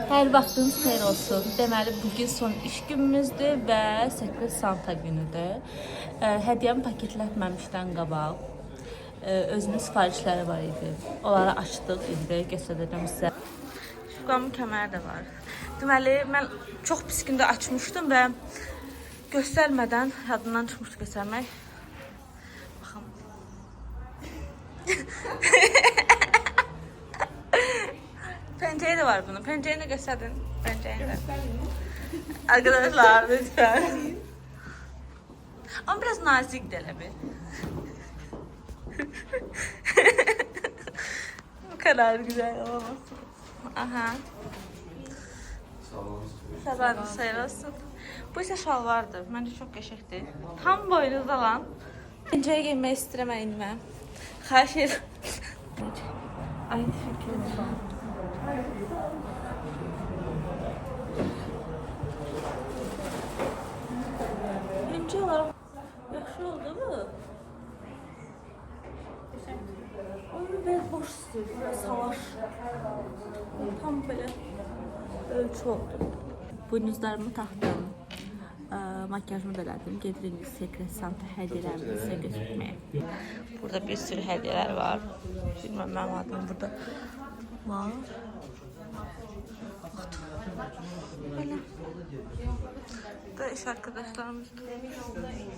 Hər vaxtınız xeyir olsun. Deməli, bugün son iş günümüzdür və Secret Santa günüdür. Hədiyyəmi paketləməmişdən qabaq özünün sifarişləri var idi. Onları açdıq, indi göstərəcəm sizə. Şuqamın kəməri də var. Deməli, mən çox pis gündə açmışdım və göstərmədən yadından çıxmışdı göstərmək. Baxın. Pencereyi de var bunun. Pencereyi de gösterdin. Pencereyi de. Arkadaşlar lütfen. Ama biraz nazik de bir. Bu kadar güzel olamaz. Aha. Sabahınız sayır olsun. Bu ise şalvardır. Bence çok geçiktir. Tam boynuzda lan. Pencereye girmeyi istemeyin ben. Xahiş ederim. Ay teşekkür ederim. Birinci olarak yaxşı oldu mu? Onu biraz boş istiyordu, biraz salaş. Tam böyle ölçü oldu. Buynuzlarımı taxdım. Makyajımı da elədim. Gedirik Secret Santa hədiyyələrimizi sizə götürməyə. Burada bir sürü hədiyyələr var. Bilmem mənim adım burada var. Böyle. Da iş arkadaşlarımız.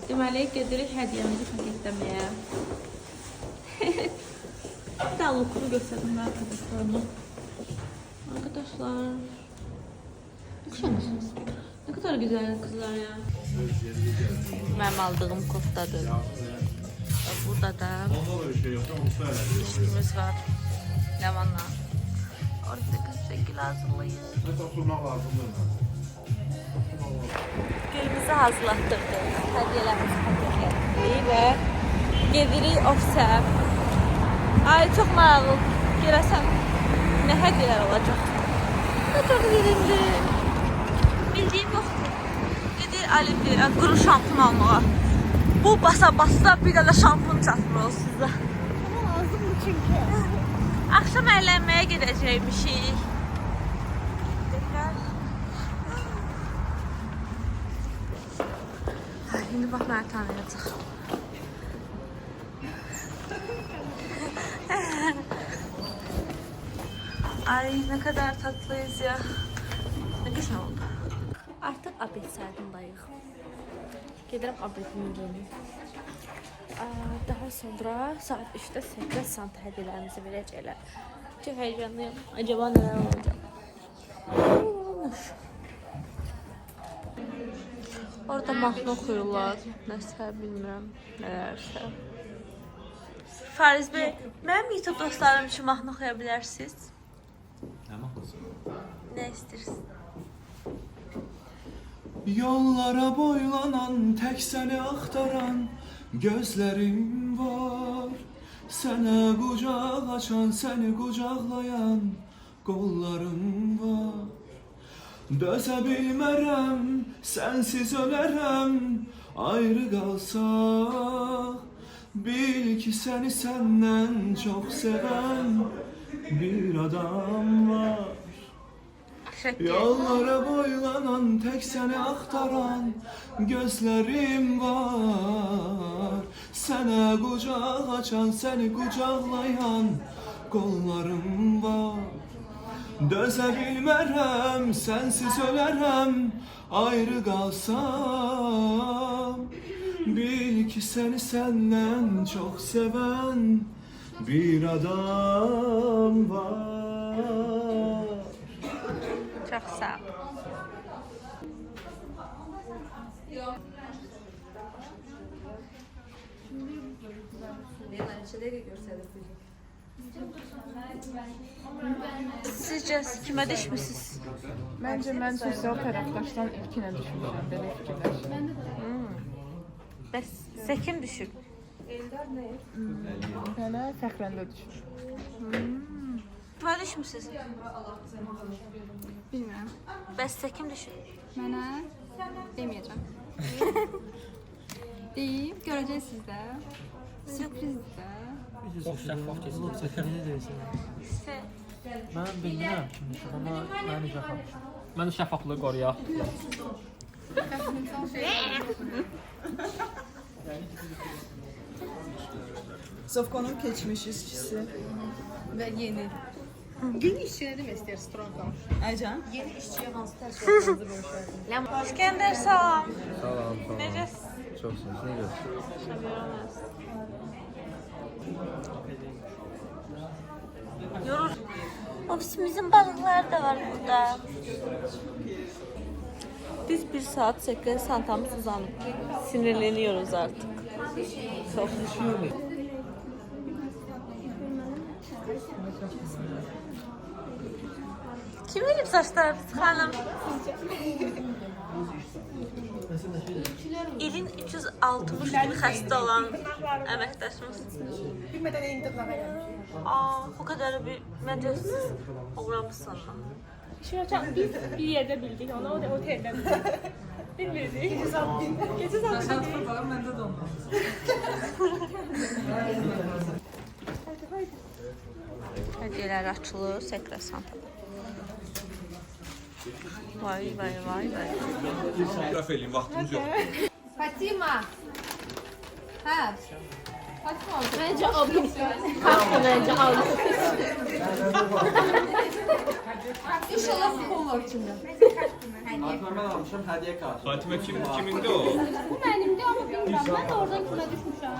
Deməli, gedirik hədiyyəmizi paketləməyə. Bir daha lookunu gösterdim arkadaşlarıma. Arkadaşlar. Ne kadar güzel kızlar ya. Benim aldığım koftadır. Burada da ilişkimiz var. Levanla. Orada kız şekil hazırlayız. Gülümüzü hazırlattırdık. Hediyelerimizi paketledik ve gedirik ofise. Ay çok maraqlı. Görəsən ne hediyeler olacak. Ne çok yerinde. Bildiğim yoktu. Dedi Alif kuru şampun almağa. Bu basa bir de şampun çatmır o sizde. Ama lazım mı çünkü? Akşam eğlenmeye gidecekmişik. Şimdi bak beni tanıyacak. Ay ne kadar tatlıyız ya. Ne güzel oldu. Artık abed saatindayıq. Gedirəm abedimi yiyeyim. Daha sonra saat 3'te Secret Santa hediyelerimizi verəcəklər. Çok heyecanlıyım. Acaba neler olacak? Orada mahnı oxuyurlar. Nəsə bilmirəm. Nələrsə. Fariz Bey, mənim YouTube dostlarım üçün mahnı oxuya bilərsiniz. Nə mahnısı? Nə istəyirsiniz? Yollara boylanan, tek seni aktaran gözlerim var. Sana kucak açan, seni kucaklayan kollarım var. Döze bilmerem, sensiz ölerem, ayrı kalsak. Bil ki seni senden çok seven bir adam var. Yollara boylanan, tek seni aktaran gözlerim var. Sana kucak açan, seni kucaklayan kollarım var. Döze bilmerem, sensiz ölerem, ayrı kalsam. Bil ki seni senden çok seven bir adam var. Çok sağ ol. Sizce kime düşmüşsünüz? Bence ben sosyal tarafdaştan ilkine düşmüşüm. Böyle fikirler. Bəs sizə kim düşüb? Mənə fəxrəndə düşür. Kime düşmüşsünüz? Bilmirəm. Bəs sizə kim düşüb? Mənə deməyəcəm. Deyim, görəcəksiniz də. Sürprizdir də. Sizə Mən bilmirəm kimdir, amma mən necə xalmışam. Mən də şəffaflığı qoruyaq. Sofkonun keçmiş işçisi. Və yeni. Yeni işçi nə demək istəyir Stronqam? Aycan. Yeni işçiyə hansı təəssüratlarınızı bölüşərdiniz? İskəndər salam. Salam. Necəsən? Çox sağ ol. Yorur. Ofisimizin balıqları da var burada. Biz bir saat sekre santamız uzanıp sinirleniyoruz artık. Çok. Kim elip saçlarınız hanım? İlin 360 gün xəstə olan əməkdaşımız. Bilmədən eyni dırnağa gəlmişik. Bu kadar bir məncə siz uğramışsınız. Biz bir yerde bildik onu, o da otelde bildik. Bilmirdik. Gece saat Hədiyələr açılır, sekre santada. Vay vay vay vay. İtiraf edeyim, vaxtımız yox. Fatima. Hə. Fatima oldu. Bence aldım. Kalktı bence aldım. İnşallah kupon var içində. Fatimə kimində o? Bu benimdi ama bilmiyorum. Ben de oradan kime düşmüşüm.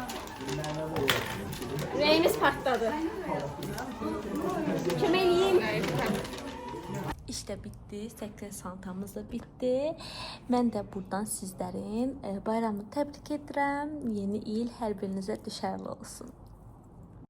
Reyimiz patladı. Kime yiyeyim? İşte bitti, sekre santamız da bitti. Mən də buradan sizlərin bayramını təbrik edirəm. Yeni il hər birinizə düşərli olsun.